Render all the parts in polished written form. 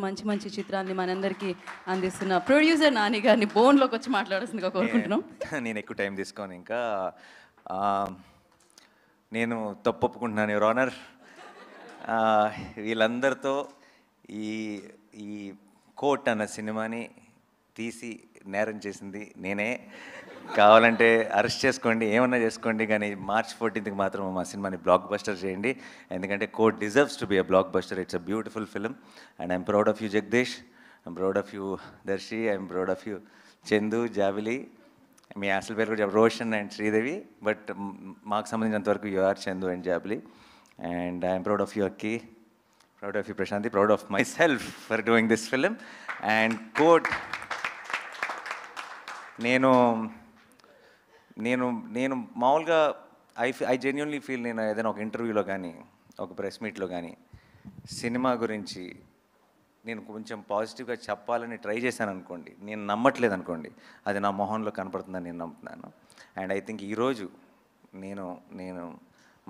మంచి మంచి చిత్రాన్ని మనందరికీ అందిస్తున్న ప్రొడ్యూసర్ నాని గారిని బోన్లోకి వచ్చి మాట్లాడాల్సిందిగా కోరుకుంటున్నాం. నేను ఎక్కువ టైం తీసుకోను ఇంకా. నేను తప్పు ఒప్పుకుంటున్నాను యువర్ ఆనర్. వీళ్ళందరితో ఈ ఈ కోర్ట్ అన్న సినిమాని తీసి నేరం చేసింది నేనే. కావాలంటే అరెస్ట్ చేసుకోండి, ఏమన్నా చేసుకోండి, కానీ March 14th మాత్రం మా సినిమాని బ్లాక్ బస్టర్ చేయండి. ఎందుకంటే court deserves to be a blockbuster. It's a beautiful film and I'm proud of you Jagadish, I'm proud of you Darshi, I'm proud of you Chandu, Jabili. మీ అసలు పేరు కూడా రోషన్ అండ్ శ్రీదేవి, బట్ మాకు సంబంధించినంత వరకు you are Chandu and Jabili. And I'm proud of you Akki, proud of you Prashanti, proud of myself for doing this film. And Court నేను నేను నేను మామూలుగా ఐ జెన్యున్లీ ఫీల్, నేను ఏదైనా ఒక ఇంటర్వ్యూలో కానీ ఒక ప్రెస్ మీట్లో కానీ సినిమా గురించి నేను కొంచెం పాజిటివ్గా చెప్పాలని ట్రై చేశాను అనుకోండి, నేను నమ్మట్లేదు అనుకోండి, అది నా మొహంలో కనపడుతుందని నేను నమ్ముతున్నాను. అండ్ ఐ థింక్ ఈరోజు నేను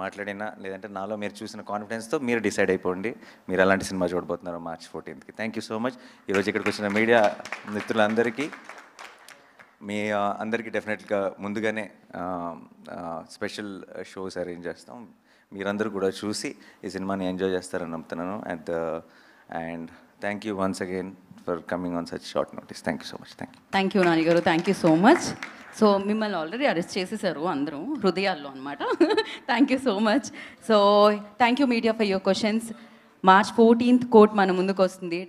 మాట్లాడినా లేదంటే నాలో మీరు చూసిన కాన్ఫిడెన్స్తో మీరు డిసైడ్ అయిపోండి మీరు ఎలాంటి సినిమా చూడబోతున్నారు March 14th. Thank you so much. ఈరోజు ఇక్కడికి వచ్చిన మీడియా మిత్రులందరికీ, మీ అందరికీ డెఫినెట్గా ముందుగానే స్పెషల్ షోస్ అరేంజ్ చేస్తాం. మీరందరూ కూడా చూసి ఈ సినిమాని ఎంజాయ్ చేస్తారని నమ్ముతున్నాను. And thank you once again for coming on such short notice. Thank you so much. Thank you Nani garu, thank you so much. So మిమ్మల్ని ఆల్రెడీ అరెస్ట్ చేసేసారు అందరూ హృదయాల్లో అనమాట. Thank you so much. So thank you media for your questions. March 14th Court మన ముందుకు వస్తుంది.